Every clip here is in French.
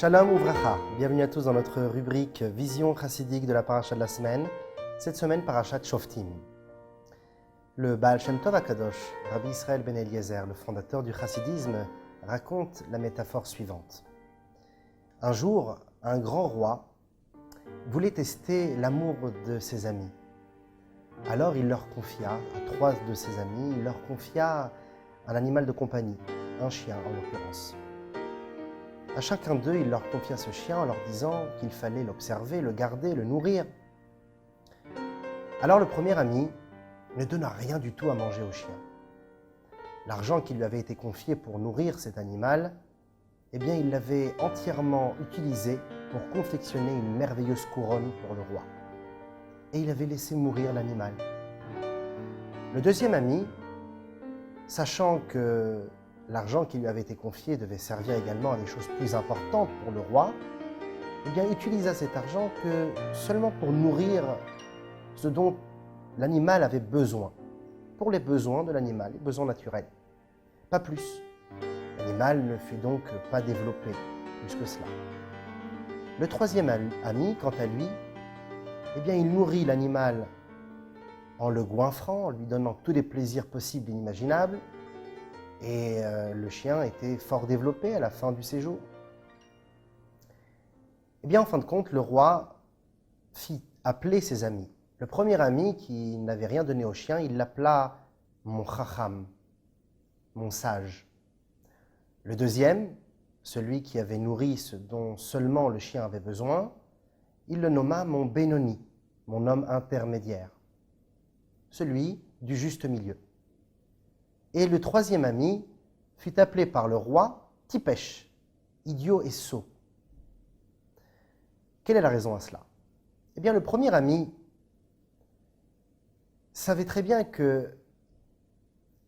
Shalom Uvracha, bienvenue à tous dans notre rubrique Vision chassidique de la paracha de la semaine. Cette semaine, parachat Shoftim. Le Baal Shem Tov HaKadosh, Rabbi Israël Ben Eliezer, le fondateur du chassidisme, raconte la métaphore suivante. Un jour, un grand roi voulait tester l'amour de ses amis. Alors il leur confia, à 3 de ses amis, il leur confia un animal de compagnie, un chien en l'occurrence. À chacun d'eux, il leur confia ce chien en leur disant qu'il fallait l'observer, le garder, le nourrir. Alors le premier ami ne donna rien du tout à manger au chien. L'argent qui lui avait été confié pour nourrir cet animal, il l'avait entièrement utilisé pour confectionner une merveilleuse couronne pour le roi. Et il avait laissé mourir l'animal. Le deuxième ami, sachant que l'argent qui lui avait été confié devait servir également à des choses plus importantes pour le roi, utilisa cet argent que seulement pour nourrir ce dont l'animal avait besoin, pour les besoins de l'animal, les besoins naturels, pas plus. L'animal ne fut donc pas développé plus que cela. Le troisième ami, quant à lui, il nourrit l'animal en le goinfrant, en lui donnant tous les plaisirs possibles et inimaginables, et le chien était fort développé à la fin du séjour. En fin de compte, le roi fit appeler ses amis. Le premier ami, qui n'avait rien donné au chien, il l'appela mon chacham, mon sage. Le deuxième, celui qui avait nourri ce dont seulement le chien avait besoin, il le nomma mon Benoni, mon homme intermédiaire, celui du juste milieu. Et le troisième ami fut appelé par le roi Tipesh, idiot et sot. Quelle est la raison à cela ? Le premier ami savait très bien que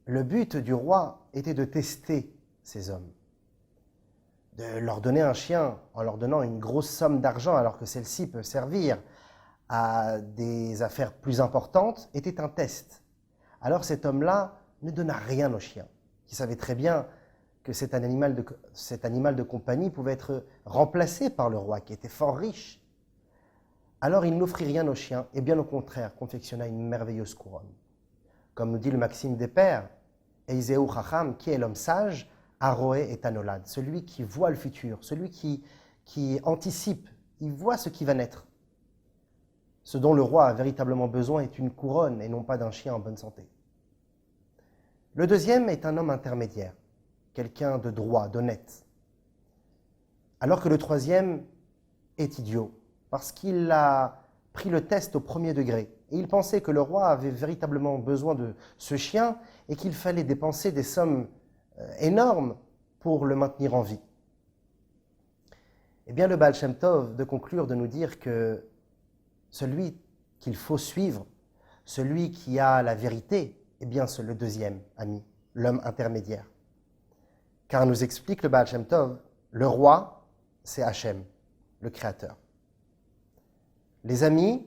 le but du roi était de tester ces hommes, de leur donner un chien en leur donnant une grosse somme d'argent alors que celle-ci peut servir à des affaires plus importantes, était un test. Alors cet homme-là ne donna rien au chien, qui savait très bien que cet animal de compagnie pouvait être remplacé par le roi, qui était fort riche. Alors il n'offrit rien au chien, et bien au contraire, confectionna une merveilleuse couronne. Comme nous dit le Maxime des Pères, Eizeu Chacham, qui est l'homme sage, Aroé et Tanolad, celui qui voit le futur, celui qui anticipe, il voit ce qui va naître. Ce dont le roi a véritablement besoin est une couronne et non pas d'un chien en bonne santé. Le deuxième est un homme intermédiaire, quelqu'un de droit, d'honnête. Alors que le troisième est idiot, parce qu'il a pris le test au premier degré. Et il pensait que le roi avait véritablement besoin de ce chien et qu'il fallait dépenser des sommes énormes pour le maintenir en vie. Le Baal Shem Tov de conclure, de nous dire que celui qu'il faut suivre, celui qui a la vérité, c'est le deuxième ami, l'homme intermédiaire. Car nous explique le Baal Shem Tov, le roi, c'est Hachem, le créateur. Les amis,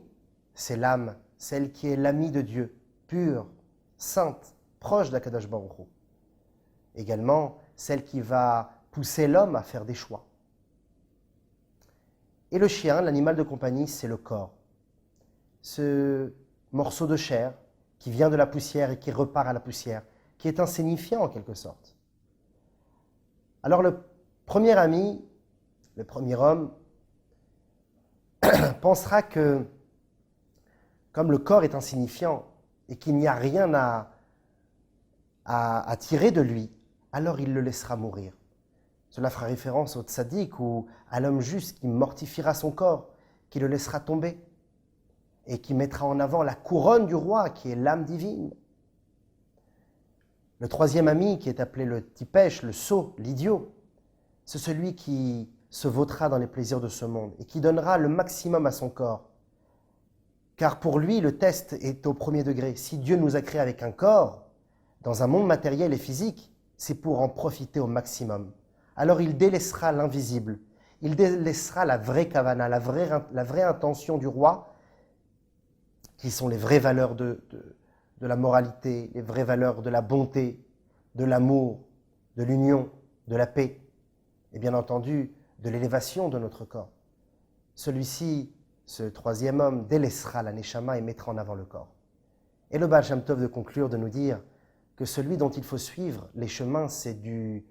c'est l'âme, celle qui est l'ami de Dieu, pure, sainte, proche d'Akadosh Baruch Hu. Également, celle qui va pousser l'homme à faire des choix. Et le chien, l'animal de compagnie, c'est le corps. Ce morceau de chair qui vient de la poussière et qui repart à la poussière, qui est insignifiant en quelque sorte. Alors le premier ami, le premier homme, pensera que, comme le corps est insignifiant et qu'il n'y a rien à tirer de lui, alors il le laissera mourir. Cela fera référence au tzaddik ou à l'homme juste qui mortifiera son corps, qui le laissera tomber et qui mettra en avant la couronne du roi, qui est l'âme divine. Le troisième ami, qui est appelé le Tipesh, le sot, l'idiot, c'est celui qui se vautrera dans les plaisirs de ce monde et qui donnera le maximum à son corps. Car pour lui, le test est au premier degré. Si Dieu nous a créés avec un corps, dans un monde matériel et physique, c'est pour en profiter au maximum. Alors il délaissera l'invisible, il délaissera la vraie kavana, la vraie intention du roi, qui sont les vraies valeurs de la moralité, les vraies valeurs de la bonté, de l'amour, de l'union, de la paix. Et bien entendu, de l'élévation de notre corps. Celui-ci, ce troisième homme, délaissera la neshama et mettra en avant le corps. Et le Baal Shem Tov de conclure, de nous dire que celui dont il faut suivre les chemins, c'est du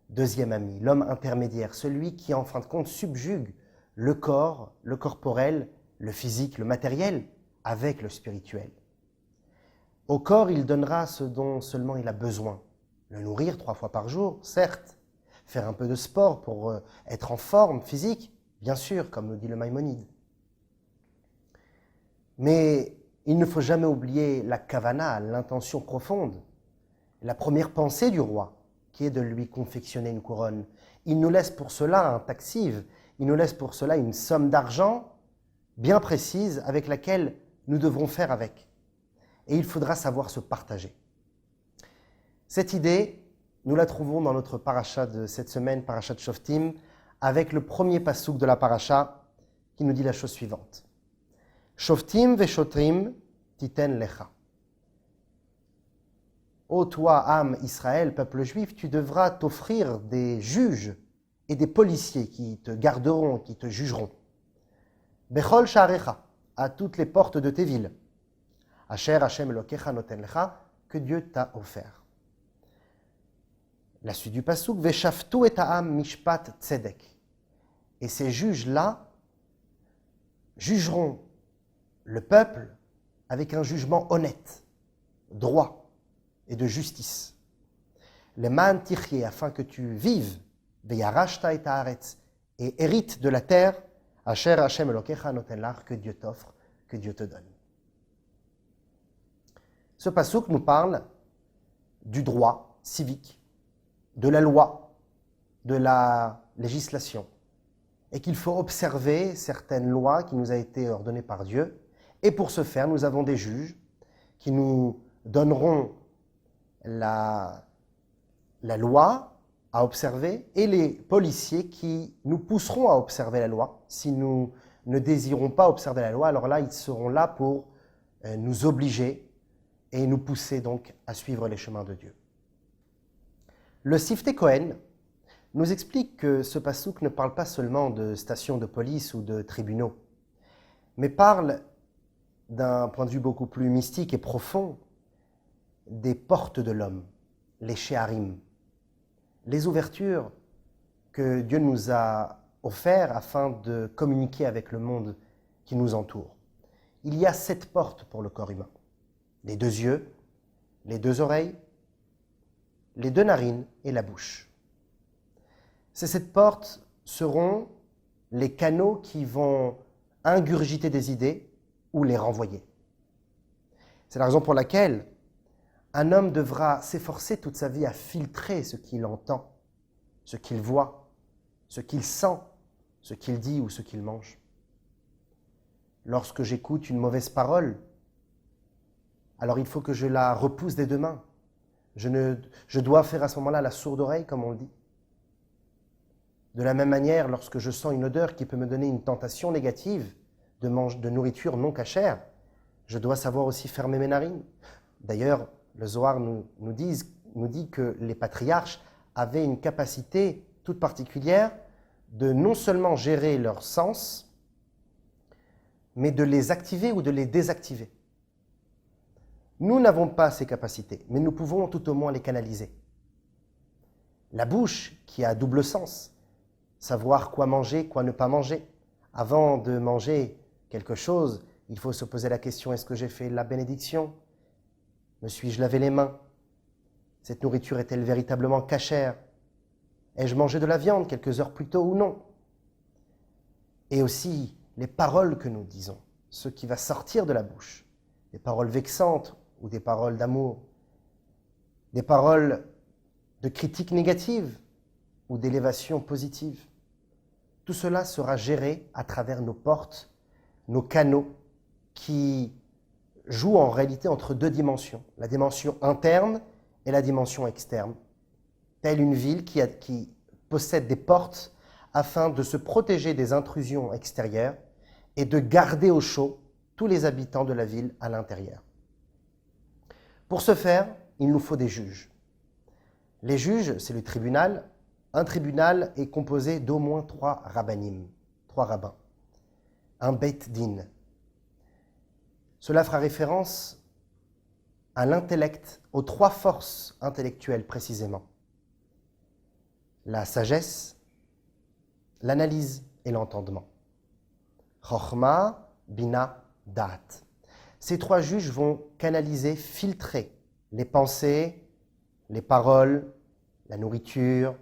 deuxième ami, l'homme intermédiaire, celui qui en fin de compte subjugue le corps, le corporel, le physique, le matériel, avec le spirituel. Au corps, il donnera ce dont seulement il a besoin. Le nourrir 3 fois par jour, certes. Faire un peu de sport pour être en forme physique, bien sûr, comme nous dit le Maïmonide. Mais il ne faut jamais oublier la kavana, l'intention profonde, la première pensée du roi, qui est de lui confectionner une couronne. Il nous laisse pour cela un taxiv, il nous laisse pour cela une somme d'argent bien précise avec laquelle nous devrons faire avec. Et il faudra savoir se partager. Cette idée, nous la trouvons dans notre paracha de cette semaine, paracha de Shoftim, avec le premier pasouk de la paracha qui nous dit la chose suivante. Shoftim veshotrim titen lecha. Ô toi, âme Israël, peuple juif, tu devras t'offrir des juges et des policiers qui te garderont, qui te jugeront. Bechol sha'arecha, à toutes les portes de tes villes. Asher Hashem Elokecha noten lecha, que Dieu t'a offert. La suite du pasouk, Veshaftu et ha'am mishpat tzedek. Et ces juges-là jugeront le peuple avec un jugement honnête, droit et de justice. Le man tichye, afin que tu vives, veyarashta et haaretz, et hérite de la terre, Asher Hashem Elokecha noten lach, que Dieu t'offre, que Dieu te donne. Ce pasouk nous parle du droit civique, de la loi, de la législation, et qu'il faut observer certaines lois qui nous ont été ordonnées par Dieu. Et pour ce faire, nous avons des juges qui nous donneront la loi à observer et les policiers qui nous pousseront à observer la loi. Si nous ne désirons pas observer la loi, alors là, ils seront là pour nous obliger et nous pousser donc à suivre les chemins de Dieu. Le Siftei Kohen nous explique que ce pasouk ne parle pas seulement de stations de police ou de tribunaux, mais parle d'un point de vue beaucoup plus mystique et profond des portes de l'homme, les she'arim, les ouvertures que Dieu nous a offertes afin de communiquer avec le monde qui nous entoure. Il y a 7 portes pour le corps humain. Les 2 yeux, les 2 oreilles, les 2 narines et la bouche. Ces 7 portes seront les canaux qui vont ingurgiter des idées ou les renvoyer. C'est la raison pour laquelle un homme devra s'efforcer toute sa vie à filtrer ce qu'il entend, ce qu'il voit, ce qu'il sent, ce qu'il dit ou ce qu'il mange. Lorsque j'écoute une mauvaise parole, alors il faut que je la repousse des 2 mains. Je dois faire à ce moment-là la sourde oreille, comme on le dit. De la même manière, lorsque je sens une odeur qui peut me donner une tentation négative de nourriture non cachère, je dois savoir aussi fermer mes narines. D'ailleurs, le Zohar nous dit que les patriarches avaient une capacité toute particulière de non seulement gérer leurs sens, mais de les activer ou de les désactiver. Nous n'avons pas ces capacités, mais nous pouvons tout au moins les canaliser. La bouche, qui a double sens, savoir quoi manger, quoi ne pas manger. Avant de manger quelque chose, il faut se poser la question, est-ce que j'ai fait la bénédiction? Me suis-je lavé les mains? Cette nourriture est-elle véritablement cachère? Ai-je mangé de la viande quelques heures plus tôt ou non? Et aussi les paroles que nous disons, ce qui va sortir de la bouche, des paroles vexantes ou des paroles d'amour, des paroles de critique négative ou d'élévation positive. Tout cela sera géré à travers nos portes, nos canaux qui jouent en réalité entre 2 dimensions, la dimension interne et la dimension externe, telle une ville qui possède des portes afin de se protéger des intrusions extérieures et de garder au chaud tous les habitants de la ville à l'intérieur. Pour ce faire, il nous faut des juges. Les juges, c'est le tribunal un tribunal est composé d'au moins 3 rabbanim, 3 rabbins, un beit din. Cela fera référence à l'intellect, aux 3 forces intellectuelles précisément. La sagesse, l'analyse et l'entendement. Chochma, Bina, Da'at. Ces 3 juges vont canaliser, filtrer les pensées, les paroles, la nourriture,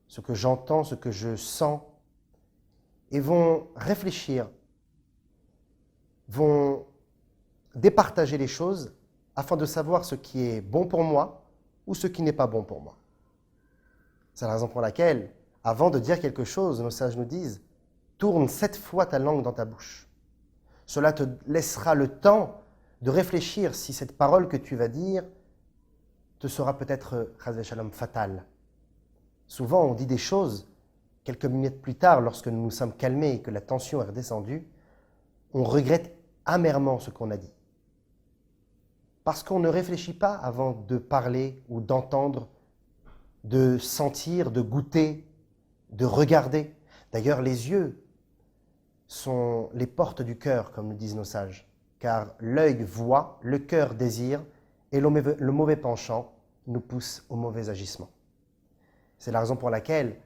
ce que j'entends, ce que je sens, et vont réfléchir, vont départager les choses afin de savoir ce qui est bon pour moi ou ce qui n'est pas bon pour moi. C'est la raison pour laquelle, avant de dire quelque chose, nos sages nous disent « Tourne 7 fois ta langue dans ta bouche ». Cela te laissera le temps de réfléchir si cette parole que tu vas dire te sera peut-être, chas v'shalom, fatale. Souvent, on dit des choses, quelques minutes plus tard, lorsque nous nous sommes calmés et que la tension est redescendue, on regrette amèrement ce qu'on a dit. Parce qu'on ne réfléchit pas avant de parler ou d'entendre, de sentir, de goûter, de regarder. D'ailleurs, les yeux sont les portes du cœur, comme nous disent nos sages, car l'œil voit, le cœur désire, et le mauvais penchant nous pousse au mauvais agissement. C'est la raison pour laquelle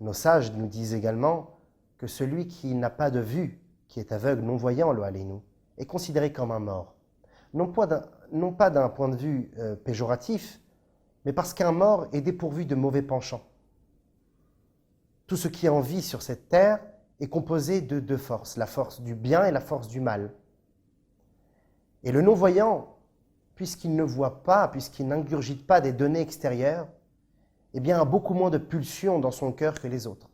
nos sages nous disent également que celui qui n'a pas de vue, qui est aveugle, non-voyant, lo aleinu, est considéré comme un mort. Non pas d'un point de vue péjoratif, mais parce qu'un mort est dépourvu de mauvais penchants. Tout ce qui est en vie sur cette terre est composé de 2 forces, la force du bien et la force du mal. Et le non-voyant, puisqu'il ne voit pas, puisqu'il n'ingurgite pas des données extérieures, eh bien, a beaucoup moins de pulsions dans son cœur que les autres.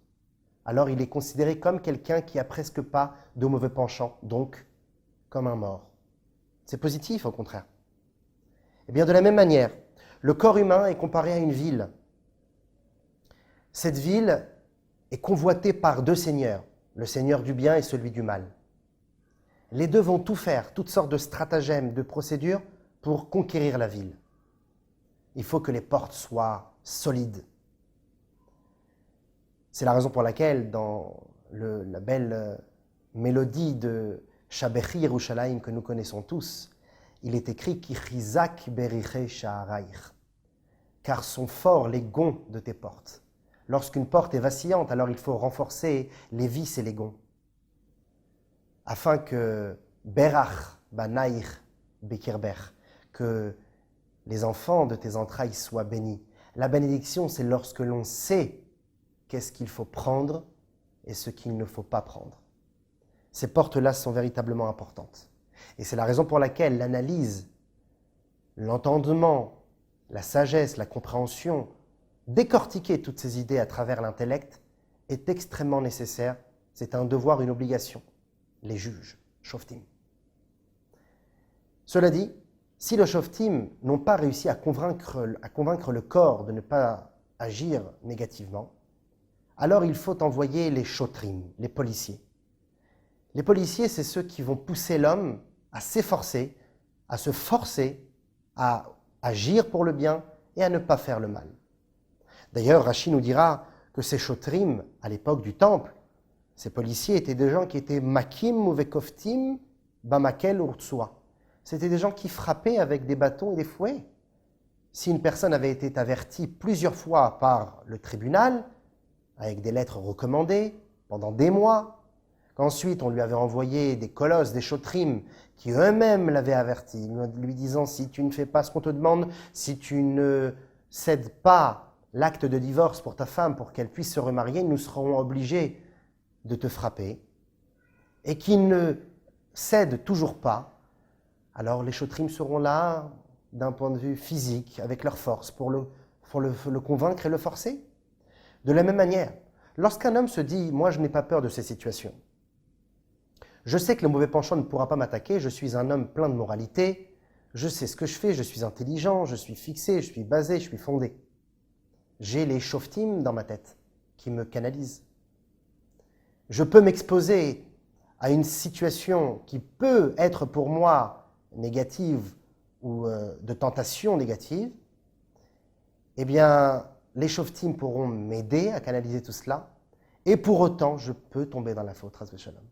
Alors il est considéré comme quelqu'un qui a presque pas de mauvais penchants, donc comme un mort. C'est positif, au contraire. Eh bien, de la même manière, le corps humain est comparé à une ville. Cette ville est convoitée par 2 seigneurs, le seigneur du bien et celui du mal. Les 2 vont tout faire, toutes sortes de stratagèmes, de procédures pour conquérir la ville. Il faut que les portes soient solides. C'est la raison pour laquelle, dans la belle mélodie de Shabechi Yerushalayim que nous connaissons tous, il est écrit Ki chizak beriche sha'araich, car sont forts les gonds de tes portes. Lorsqu'une porte est vacillante, alors il faut renforcer les vis et les gonds, afin que berach banaich bekirber, que les enfants de tes entrailles soient bénis. La bénédiction, c'est lorsque l'on sait qu'est-ce qu'il faut prendre et ce qu'il ne faut pas prendre. Ces portes-là sont véritablement importantes. Et c'est la raison pour laquelle l'analyse, l'entendement, la sagesse, la compréhension, décortiquer toutes ces idées à travers l'intellect est extrêmement nécessaire. C'est un devoir, une obligation. Les juges, shoftim. Cela dit, si les shoftim n'ont pas réussi à convaincre le corps de ne pas agir négativement, alors il faut envoyer les shotrim, les policiers. Les policiers, c'est ceux qui vont pousser l'homme à s'efforcer, à se forcer, à agir pour le bien et à ne pas faire le mal. D'ailleurs, Rashi nous dira que ces shotrim, à l'époque du temple, ces policiers étaient des gens qui étaient makim ou vekoftim bamakel urtsua. C'était des gens qui frappaient avec des bâtons et des fouets. Si une personne avait été avertie plusieurs fois par le tribunal, avec des lettres recommandées, pendant des mois, qu'ensuite on lui avait envoyé des colosses, des shotrim, qui eux-mêmes l'avaient averti, lui disant « si tu ne fais pas ce qu'on te demande, si tu ne cèdes pas l'acte de divorce pour ta femme pour qu'elle puisse se remarier, nous serons obligés de te frapper. » Et qui ne cède toujours pas, alors les shotrim seront là d'un point de vue physique, avec leur force, pour le convaincre et le forcer. De la même manière, lorsqu'un homme se dit « moi je n'ai pas peur de ces situations », je sais que le mauvais penchant ne pourra pas m'attaquer, je suis un homme plein de moralité, je sais ce que je fais, je suis intelligent, je suis fixé, je suis basé, je suis fondé. J'ai les shoftim dans ma tête qui me canalisent. Je peux m'exposer à une situation qui peut être pour moi négative ou de tentation négative. Eh bien, les shoftim pourront m'aider à canaliser tout cela, et pour autant, je peux tomber dans la faute, Chas v'Shalom.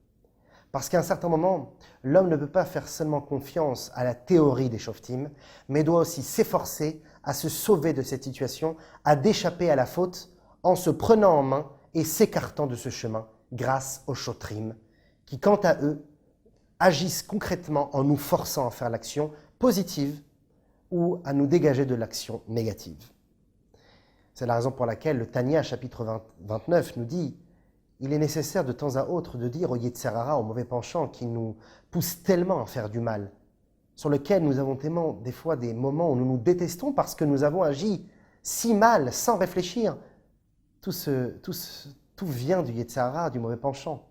Parce qu'à un certain moment, l'homme ne peut pas faire seulement confiance à la théorie des shoftim, mais doit aussi s'efforcer à se sauver de cette situation, à d'échapper à la faute en se prenant en main et s'écartant de ce chemin grâce aux shotrim, qui, quant à eux, agissent concrètement en nous forçant à faire l'action positive ou à nous dégager de l'action négative. C'est la raison pour laquelle le Tanya, chapitre 29, nous dit « Il est nécessaire de temps à autre de dire au Yetzer Hara, au mauvais penchant, qui nous pousse tellement à faire du mal, sur lequel nous avons tellement des fois des moments où nous nous détestons parce que nous avons agi si mal, sans réfléchir. Tout vient du Yetzer Hara, du mauvais penchant. »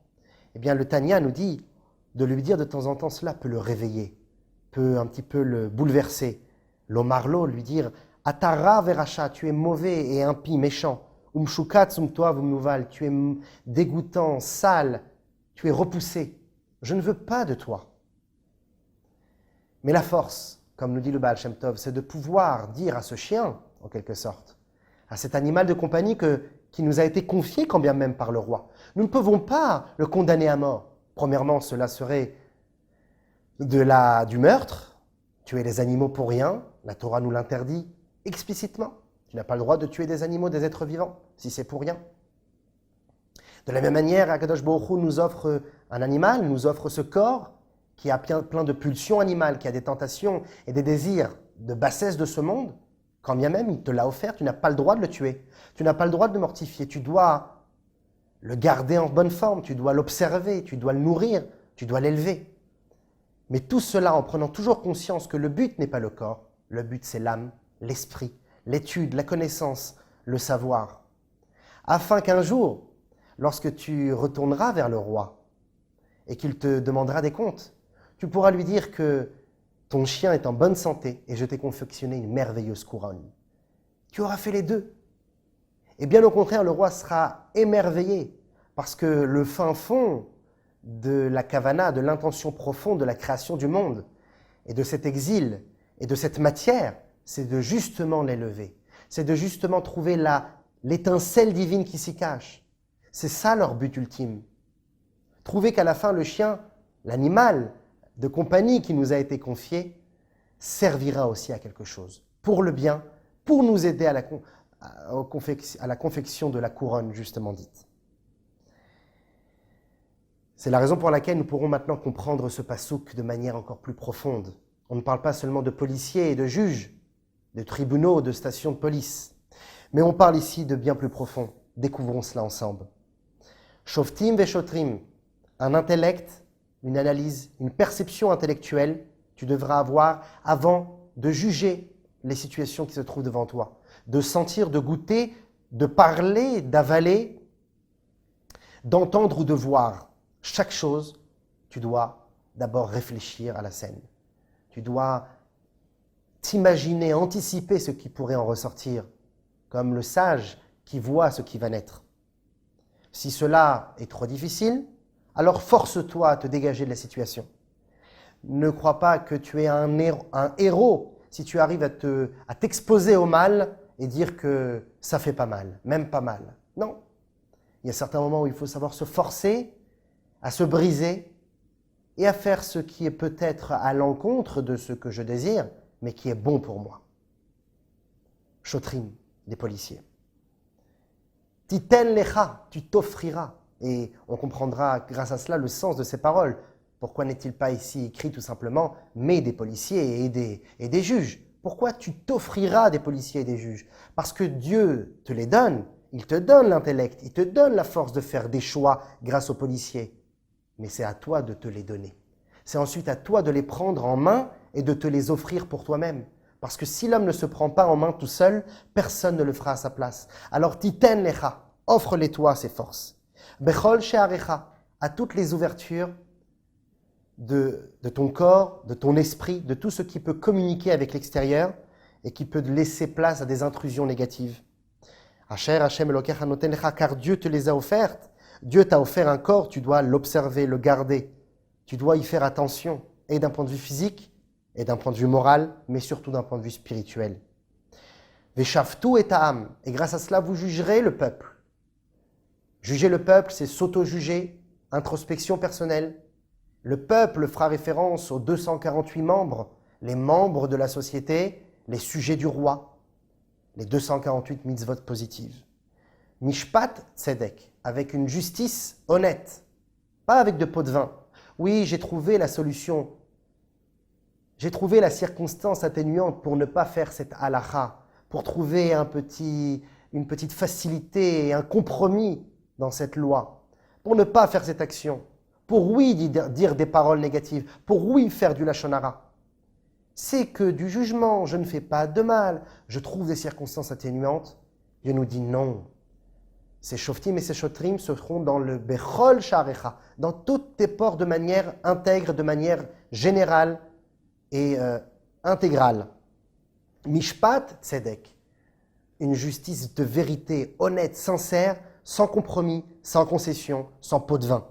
Eh bien, le Tanya nous dit de lui dire de temps en temps cela peut le réveiller, peut un petit peu le bouleverser. L'Omarlo, lui dire « Atara veracha, tu es mauvais et impie, méchant. Umshukat sumtoav umnuval, tu es dégoûtant, sale, tu es repoussé. Je ne veux pas de toi. » Mais la force, comme nous dit le Baal Shem Tov, c'est de pouvoir dire à ce chien, en quelque sorte, à cet animal de compagnie qui nous a été confié quand bien même par le roi. Nous ne pouvons pas le condamner à mort. Premièrement, cela serait du meurtre, tuer les animaux pour rien, la Torah nous l'interdit explicitement. Tu n'as pas le droit de tuer des animaux, des êtres vivants, si c'est pour rien. De la même manière, Akadosh Baruch Hu nous offre un animal, nous offre ce corps qui a plein de pulsions animales, qui a des tentations et des désirs de bassesse de ce monde. Quand bien même il te l'a offert, tu n'as pas le droit de le tuer. Tu n'as pas le droit de le mortifier. Tu dois le garder en bonne forme, tu dois l'observer, tu dois le nourrir, tu dois l'élever. Mais tout cela en prenant toujours conscience que le but n'est pas le corps, le but c'est l'âme, l'esprit, l'étude, la connaissance, le savoir. Afin qu'un jour, lorsque tu retourneras vers le roi et qu'il te demandera des comptes, tu pourras lui dire que ton chien est en bonne santé et je t'ai confectionné une merveilleuse couronne. Tu auras fait les deux. Et bien au contraire, le roi sera émerveillé parce que le fin fond de la kavana, de l'intention profonde de la création du monde et de cet exil et de cette matière, c'est de justement l'élever. C'est de justement trouver l'étincelle divine qui s'y cache. C'est ça leur but ultime. Trouver qu'à la fin, le chien, l'animal de compagnie qui nous a été confié, servira aussi à quelque chose, pour le bien, pour nous aider à la confection de la couronne justement dite. C'est la raison pour laquelle nous pourrons maintenant comprendre ce passouk de manière encore plus profonde. On ne parle pas seulement de policiers et de juges, de tribunaux, de stations de police, mais on parle ici de bien plus profond. Découvrons cela ensemble. Shoftim veshotrim, un intellect, une analyse, une perception intellectuelle, tu devras avoir avant de juger les situations qui se trouvent devant toi, de sentir, de goûter, de parler, d'avaler, d'entendre ou de voir. Chaque chose, tu dois d'abord réfléchir à la scène. Tu dois t'imaginer, anticiper ce qui pourrait en ressortir, comme le sage qui voit ce qui va naître. Si cela est trop difficile, alors force-toi à te dégager de la situation. Ne crois pas que tu es un héros si tu arrives à t'exposer au mal et dire que ça fait pas mal, même pas mal. Non. Il y a certains moments où il faut savoir se forcer, à se briser et à faire ce qui est peut-être à l'encontre de ce que je désire, mais qui est bon pour moi. Shotrim, des policiers. Titen lecha, tu t'offriras. Et on comprendra grâce à cela le sens de ces paroles. Pourquoi n'est-il pas ici écrit tout simplement « mais des policiers et des juges » Pourquoi tu t'offriras des policiers et des juges? Parce que Dieu te les donne, il te donne l'intellect, il te donne la force de faire des choix grâce aux policiers. Mais c'est à toi de te les donner. C'est ensuite à toi de les prendre en main et de te les offrir pour toi-même. Parce que si l'homme ne se prend pas en main tout seul, personne ne le fera à sa place. Alors titen lecha, offre-les toi ces forces. Bechol she'arecha, à toutes les ouvertures de ton corps, de ton esprit, de tout ce qui peut communiquer avec l'extérieur et qui peut laisser place à des intrusions négatives. Asher Hashem Elokecha noten lecha, car Dieu te les a offertes. Dieu t'a offert un corps, tu dois l'observer, le garder. Tu dois y faire attention, et d'un point de vue physique, et d'un point de vue moral, mais surtout d'un point de vue spirituel. Veshavtu et ta'am. Et grâce à cela, vous jugerez le peuple. Juger le peuple, c'est s'auto-juger, introspection personnelle. Le peuple fera référence aux 248 membres, les membres de la société, les sujets du roi, les 248 mitzvot positives. Mishpat tzedek, avec une justice honnête, pas avec de pots de vin. Oui, j'ai trouvé la solution. J'ai trouvé la circonstance atténuante pour ne pas faire cette halakha, pour trouver une petite facilité et un compromis dans cette loi, pour ne pas faire cette action, pour oui dire des paroles négatives, pour oui faire du lashon hara. C'est que du jugement, je ne fais pas de mal, je trouve des circonstances atténuantes. Dieu nous dit non. Ces shoftim et ces shotrim se feront dans le bechol sha'arecha, dans toutes tes portes de manière intègre, de manière générale et intégrale. Mishpat tzedek, une justice de vérité, honnête, sincère, sans compromis, sans concession, sans pot de vin.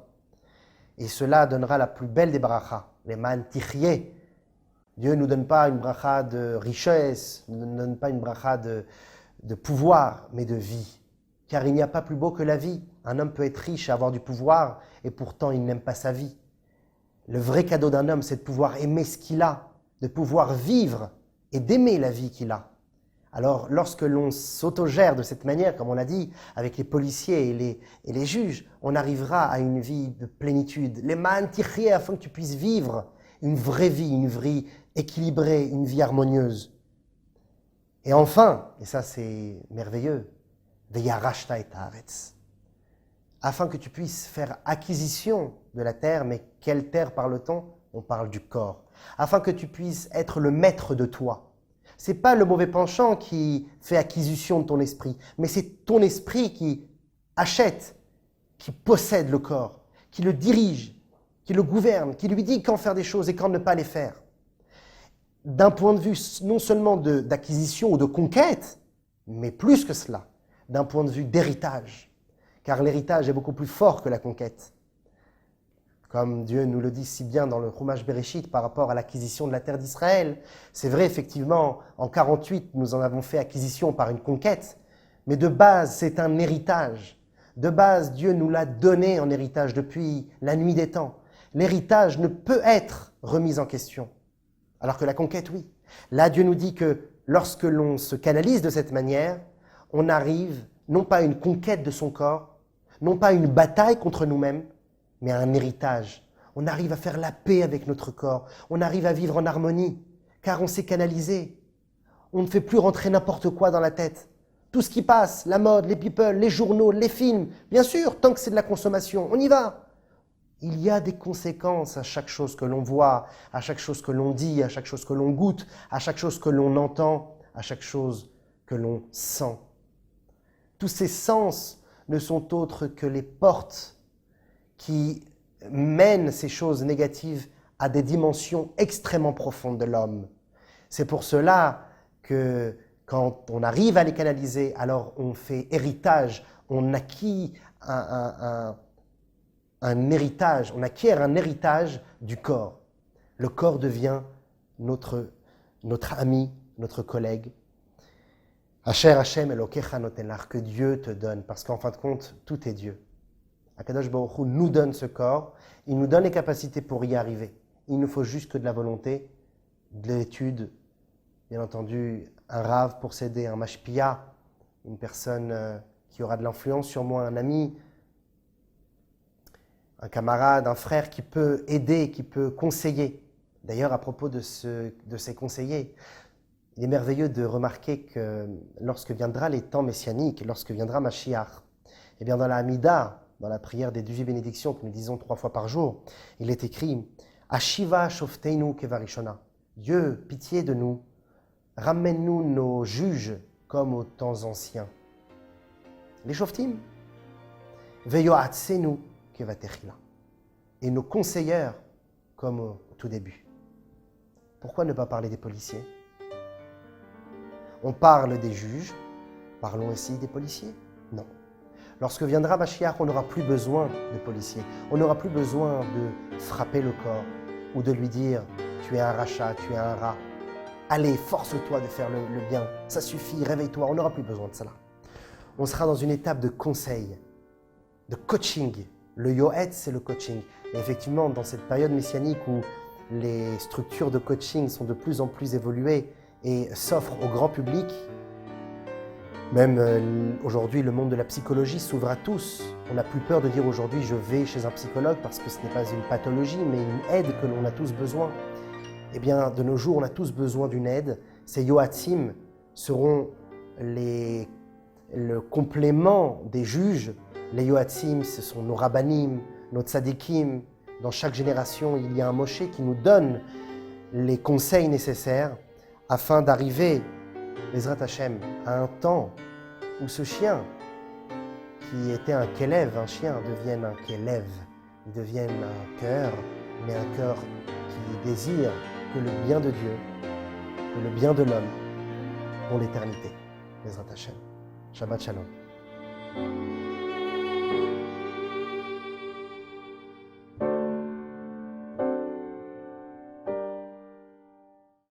Et cela donnera la plus belle des brachas, les man tichye. Dieu ne nous donne pas une bracha de richesse, ne nous donne pas une bracha de pouvoir, mais de vie. Car il n'y a pas plus beau que la vie. Un homme peut être riche et avoir du pouvoir, et pourtant il n'aime pas sa vie. Le vrai cadeau d'un homme, c'est de pouvoir aimer ce qu'il a, de pouvoir vivre et d'aimer la vie qu'il a. Alors, lorsque l'on s'autogère de cette manière, comme on l'a dit, avec les policiers et les juges, on arrivera à une vie de plénitude. Les man tichye, afin que tu puisses vivre une vraie vie, une vie équilibrée, une vie harmonieuse. Et enfin, et ça c'est merveilleux, veyarashta et haaretz, afin que tu puisses faire acquisition de la terre, mais quelle terre parle-t-on? On parle du corps. Afin que tu puisses être le maître de toi. C'est pas le mauvais penchant qui fait acquisition de ton esprit, mais c'est ton esprit qui achète, qui possède le corps, qui le dirige, qui le gouverne, qui lui dit quand faire des choses et quand ne pas les faire. D'un point de vue non seulement d'acquisition ou de conquête, mais plus que cela, d'un point de vue d'héritage. Car l'héritage est beaucoup plus fort que la conquête. Comme Dieu nous le dit si bien dans le Chumash Bereshit par rapport à l'acquisition de la terre d'Israël. C'est vrai, effectivement, en 48, nous en avons fait acquisition par une conquête, mais de base, c'est un héritage. De base, Dieu nous l'a donné en héritage depuis la nuit des temps. L'héritage ne peut être remis en question, alors que la conquête, oui. Là, Dieu nous dit que lorsque l'on se canalise de cette manière, on arrive non pas à une conquête de son corps, non pas à une bataille contre nous-mêmes, mais à un héritage. On arrive à faire la paix avec notre corps, on arrive à vivre en harmonie, car on s'est canalisé. On ne fait plus rentrer n'importe quoi dans la tête. Tout ce qui passe, la mode, les people, les journaux, les films, bien sûr, tant que c'est de la consommation, on y va. Il y a des conséquences à chaque chose que l'on voit, à chaque chose que l'on dit, à chaque chose que l'on goûte, à chaque chose que l'on entend, à chaque chose que l'on sent. Tous ces sens ne sont autres que les portes qui mènent ces choses négatives à des dimensions extrêmement profondes de l'homme. C'est pour cela que quand on arrive à les canaliser, alors on fait héritage, on acquiert un héritage du corps. Le corps devient notre ami, notre collègue. Asher Hashem Elokecha noten lach, que Dieu te donne, parce qu'en fin de compte, tout est Dieu. Akadosh Baruch Hu nous donne ce corps, il nous donne les capacités pour y arriver. Il nous faut juste que de la volonté, de l'étude, bien entendu, un rave pour s'aider, un mashpia, une personne qui aura de l'influence sur moi, un ami, un camarade, un frère qui peut aider, qui peut conseiller. D'ailleurs, à propos de ces conseillers, il est merveilleux de remarquer que lorsque viendra les temps messianiques, lorsque viendra Mashiach, eh bien dans la Hamida, dans la prière des 18 bénédictions que nous disons 3 fois par jour, il est écrit « Ashiva shofteinu kevarishona » Dieu, pitié de nous, ramène-nous nos juges comme aux temps anciens. Les shoftim « Veyoatsenu kevatechila » et nos conseilleurs comme au tout début. Pourquoi ne pas parler des policiers? On parle des juges, parlons aussi des policiers? Non. Lorsque viendra Mashiach, on n'aura plus besoin de policiers. On n'aura plus besoin de frapper le corps ou de lui dire « tu es un rachat, tu es un rat ». Allez, force-toi de faire le bien. Ça suffit, réveille-toi, on n'aura plus besoin de cela. On sera dans une étape de conseil, de coaching. Le Yoetz, c'est le coaching. Et effectivement, dans cette période messianique où les structures de coaching sont de plus en plus évoluées et s'offrent au grand public, même aujourd'hui, le monde de la psychologie s'ouvre à tous. On n'a plus peur de dire aujourd'hui je vais chez un psychologue parce que ce n'est pas une pathologie, mais une aide que l'on a tous besoin. Eh bien, de nos jours, on a tous besoin d'une aide. Ces Yoatzim seront le complément des juges. Les Yoatzim, ce sont nos rabbanim, nos tzadikim. Dans chaque génération, il y a un Moshe qui nous donne les conseils nécessaires afin d'arriver, Bezrat Hashem, à un temps où ce chien, qui était un kélev, un chien, devienne un kélev. Il devienne un cœur, mais un cœur qui désire que le bien de Dieu, que le bien de l'homme pour l'éternité. Bezrat Hashem. Shabbat Shalom.